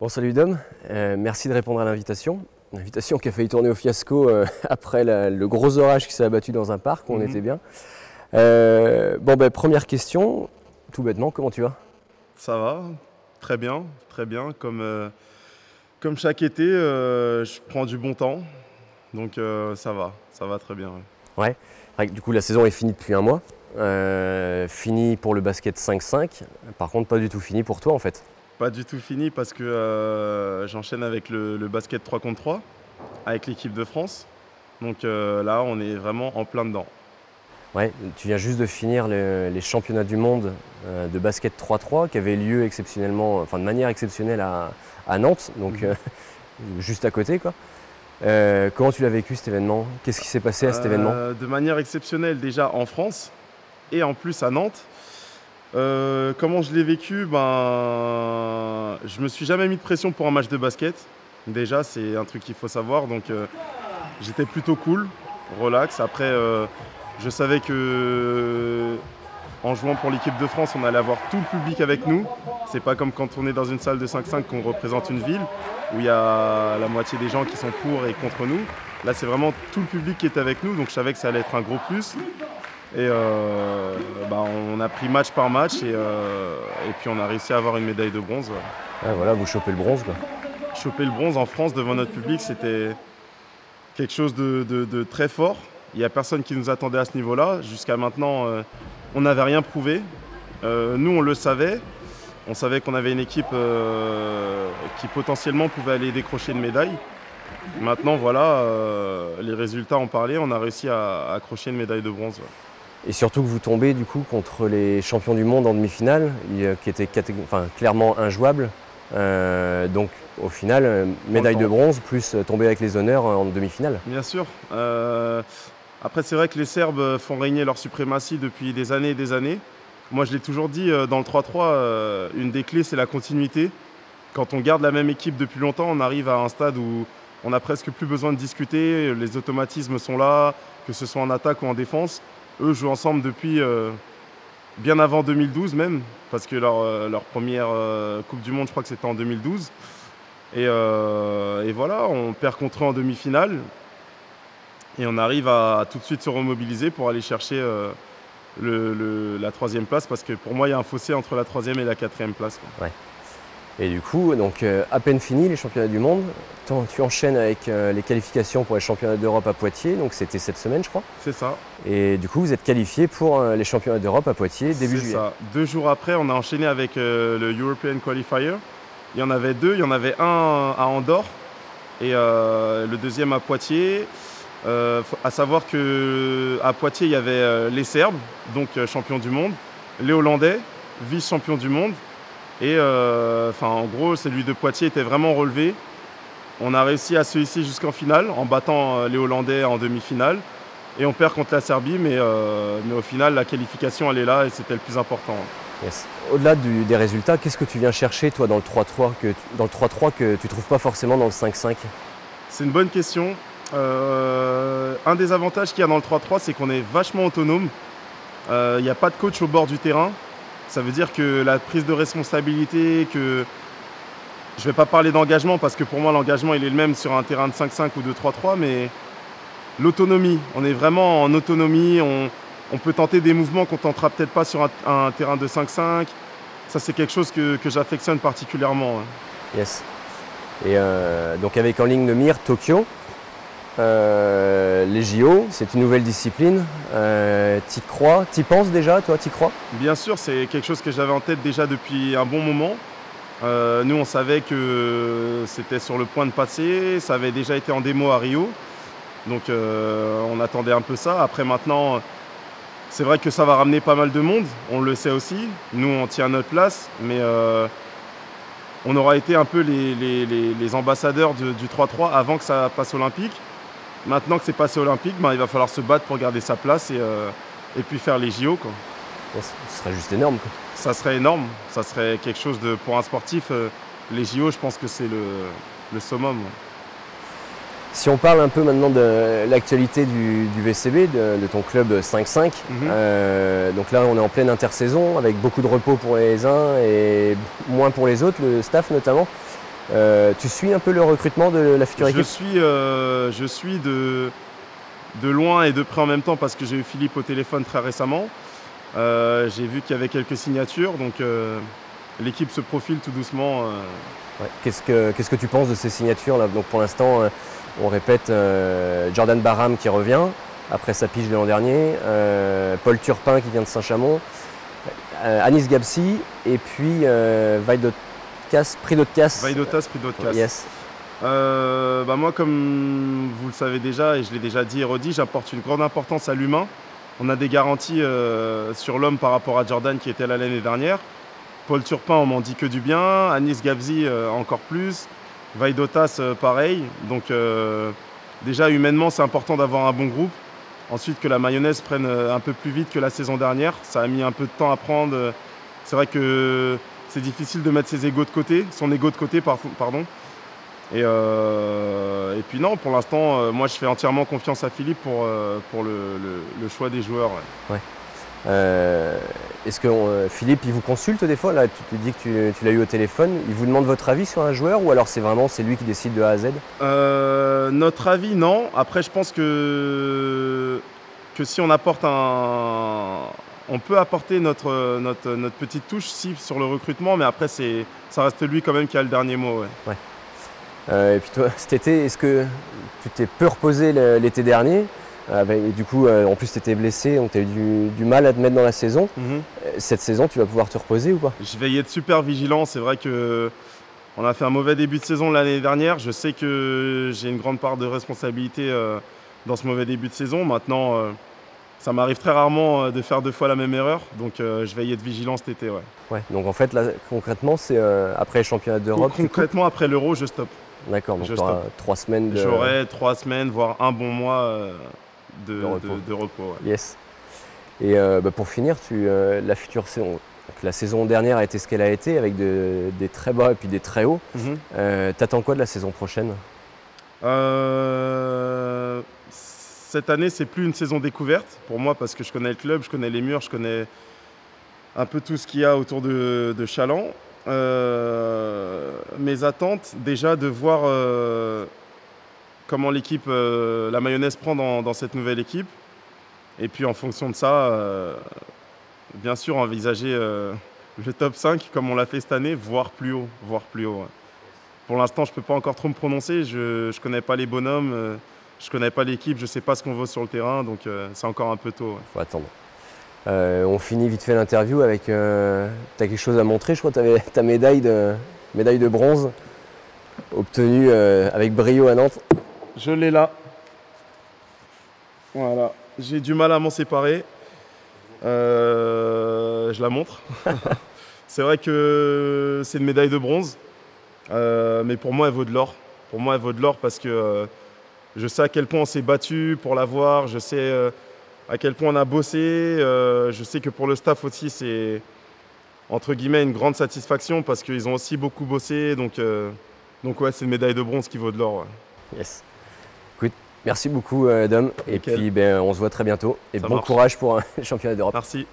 Bon, salut Dom, merci de répondre à l'invitation. L'invitation qui a failli tourner au fiasco après le gros orage qui s'est abattu dans un parc, on était bien. Première question, tout bêtement, comment tu vas? Ça va, très bien, très bien. Comme chaque été, je prends du bon temps, donc ça va très bien. Ouais. Ouais, du coup la saison est finie depuis un mois, finie pour le basket 5-5, par contre pas du tout finie pour toi en fait. Pas du tout fini parce que j'enchaîne avec le basket 3 contre 3 avec l'équipe de France. Donc là, on est vraiment en plein dedans. Ouais, tu viens juste de finir les championnats du monde de basket 3-3 qui avaient lieu exceptionnellement, enfin de manière exceptionnelle à Nantes, donc juste à côté quoi. Comment tu l'as vécu cet événement? Qu'est-ce qui s'est passé à cet événement? De manière exceptionnelle déjà en France et en plus à Nantes. Comment je l'ai vécu? Je me suis jamais mis de pression pour un match de basket. Déjà, c'est un truc qu'il faut savoir. Donc, j'étais plutôt cool, relax. Après, je savais que en jouant pour l'équipe de France, on allait avoir tout le public avec nous. C'est pas comme quand on est dans une salle de 5-5 qu'on représente une ville où il y a la moitié des gens qui sont pour et contre nous. Là, c'est vraiment tout le public qui est avec nous. Donc, je savais que ça allait être un gros plus. Et on a pris match par match et puis on a réussi à avoir une médaille de bronze. Ah, voilà, vous chopez le bronze quoi. Choper le bronze en France devant notre public, c'était quelque chose de très fort. Il n'y a personne qui nous attendait à ce niveau-là. Jusqu'à maintenant, on n'avait rien prouvé. Nous, on le savait. On savait qu'on avait une équipe qui potentiellement pouvait aller décrocher une médaille. Maintenant, voilà, les résultats ont parlé. On a réussi à accrocher une médaille de bronze. Et surtout que vous tombez du coup contre les champions du monde en demi-finale, qui étaient clairement injouables. Donc au final, médaille de bronze plus tomber avec les honneurs en demi-finale. Bien sûr. Après, c'est vrai que les Serbes font régner leur suprématie depuis des années et des années. Moi, je l'ai toujours dit, dans le 3-3, une des clés, c'est la continuité. Quand on garde la même équipe depuis longtemps, on arrive à un stade où on n'a presque plus besoin de discuter. Les automatismes sont là, que ce soit en attaque ou en défense. Eux jouent ensemble depuis bien avant 2012 même, parce que leur première Coupe du Monde, je crois que c'était en 2012. Et voilà, on perd contre eux en demi-finale. Et on arrive à tout de suite se remobiliser pour aller chercher la 3e place, parce que pour moi, il y a un fossé entre la 3e et la 4e place. Ouais. Et du coup, donc, à peine fini les championnats du monde, tu enchaînes avec les qualifications pour les championnats d'Europe à Poitiers, donc c'était cette semaine je crois. C'est ça. Et du coup, vous êtes qualifié pour les championnats d'Europe à Poitiers début juillet. C'est ça. 2 jours après, on a enchaîné avec le European Qualifier. Il y en avait 2, il y en avait un à Andorre et le deuxième à Poitiers. À savoir qu'à Poitiers, il y avait les Serbes, donc champions du monde, les Hollandais, vice-champions du monde. Et en gros, celui de Poitiers était vraiment relevé. On a réussi à se hisser jusqu'en finale en battant les Hollandais en demi-finale. Et on perd contre la Serbie, mais au final, la qualification, elle est là et c'était le plus important. Yes. Au-delà des résultats, qu'est-ce que tu viens chercher, toi, dans le 3-3 que tu ne trouves pas forcément dans le 5-5? C'est une bonne question. Un des avantages qu'il y a dans le 3-3, c'est qu'on est vachement autonome. Il n'y a pas de coach au bord du terrain. Ça veut dire que la prise de responsabilité, je ne vais pas parler d'engagement parce que pour moi l'engagement il est le même sur un terrain de 5-5 ou de 3-3, mais l'autonomie, on est vraiment en autonomie, on peut tenter des mouvements qu'on ne tentera peut-être pas sur un terrain de 5-5. Ça c'est quelque chose que j'affectionne particulièrement. Yes. Et donc avec en ligne de mire Tokyo, les JO, c'est une nouvelle discipline. T'y crois? T'y penses déjà, toi, t'y crois? Bien sûr, c'est quelque chose que j'avais en tête déjà depuis un bon moment. Nous, on savait que c'était sur le point de passer. Ça avait déjà été en démo à Rio. Donc, on attendait un peu ça. Après, maintenant, c'est vrai que ça va ramener pas mal de monde. On le sait aussi. Nous, on tient notre place. Mais on aura été un peu les ambassadeurs du 3-3 avant que ça passe olympique. Maintenant que c'est passé olympique, il va falloir se battre pour garder sa place et puis faire les JO. Quoi. Ce serait juste énorme. Quoi. Ça serait énorme. Ça serait quelque chose pour un sportif. Les JO, je pense que c'est le summum. Si on parle un peu maintenant de l'actualité du VCB, de ton club 5-5, donc là on est en pleine intersaison avec beaucoup de repos pour les uns et moins pour les autres, le staff notamment. Tu suis un peu le recrutement de la future équipe? Je suis de loin et de près en même temps parce que j'ai eu Philippe au téléphone très récemment. J'ai vu qu'il y avait quelques signatures, donc l'équipe se profile tout doucement. Ouais. Qu'est-ce que tu penses de ces signatures là? Donc pour l'instant, on répète Jordan Barham qui revient après sa pige de l'an dernier, Paul Turpin qui vient de Saint-Chamond, Anis Gabsi et puis Vaidotas Pridotkas. Yes. Moi, comme vous le savez déjà, et je l'ai déjà dit et redit, j'apporte une grande importance à l'humain. On a des garanties sur l'homme par rapport à Jordan qui était là l'année dernière. Paul Turpin, on m'en dit que du bien. Anis Gabsi, encore plus. Vaidotas, pareil. Donc déjà, humainement, c'est important d'avoir un bon groupe. Ensuite, que la mayonnaise prenne un peu plus vite que la saison dernière. Ça a mis un peu de temps à prendre. C'est vrai que c'est difficile de mettre son ego de côté, pardon. Et puis non, pour l'instant, moi je fais entièrement confiance à Philippe pour le choix des joueurs. Ouais. Est-ce que Philippe, il vous consulte des fois? Là, tu dis que tu l'as eu au téléphone. Il vous demande votre avis sur un joueur ou alors c'est lui qui décide de A à Z? Notre avis, non. Après, je pense que si on apporte on peut apporter notre petite touche sur le recrutement, mais après, ça reste lui quand même qui a le dernier mot. Ouais. Et puis toi, cet été, est-ce que tu t'es peu reposé l'été dernier? Et du coup, en plus, tu étais blessé, donc tu as eu du mal à te mettre dans la saison. Cette saison, tu vas pouvoir te reposer ou pas? Je vais y être super vigilant. C'est vrai qu'on a fait un mauvais début de saison l'année dernière. Je sais que j'ai une grande part de responsabilité dans ce mauvais début de saison. Maintenant, ça m'arrive très rarement de faire 2 fois la même erreur. Donc, je vais y être vigilant cet été. Ouais, donc en fait, là, concrètement, c'est après les championnats d'Europe. Concrètement, après l'Euro, je stoppe. D'accord, donc tu auras 3 semaines de... J'aurai 3 semaines, voire un bon mois de repos. Yes. Et pour finir, la future saison, donc la saison dernière a été ce qu'elle a été, avec des très bas et puis des très hauts. T'attends quoi de la saison prochaine? Cette année, c'est plus une saison découverte pour moi parce que je connais le club, je connais les murs, je connais un peu tout ce qu'il y a autour de Challans. Mes attentes, déjà de voir comment l'équipe, la mayonnaise prend dans cette nouvelle équipe. Et puis en fonction de ça, bien sûr envisager le top 5 comme on l'a fait cette année, voire plus haut. Pour l'instant, je ne peux pas encore trop me prononcer, je ne connais pas les bonhommes, je ne connais pas l'équipe, je ne sais pas ce qu'on vaut sur le terrain, donc c'est encore un peu tôt. Faut attendre. On finit vite fait l'interview avec... tu as quelque chose à montrer, je crois que tu avais ta médaille de bronze obtenue avec brio à Nantes. Je l'ai là. Voilà. J'ai du mal à m'en séparer. Je la montre. C'est vrai que c'est une médaille de bronze, mais pour moi, elle vaut de l'or. Pour moi, elle vaut de l'or parce que je sais à quel point on s'est battu pour l'avoir. Je sais... à quel point on a bossé. Je sais que pour le staff aussi, c'est entre guillemets une grande satisfaction parce qu'ils ont aussi beaucoup bossé. Donc ouais, c'est une médaille de bronze qui vaut de l'or. Ouais. Yes. Écoute, merci beaucoup Dom. Et puis on se voit très bientôt. Et Ça bon marche. courage pour le championnat d'Europe. Merci.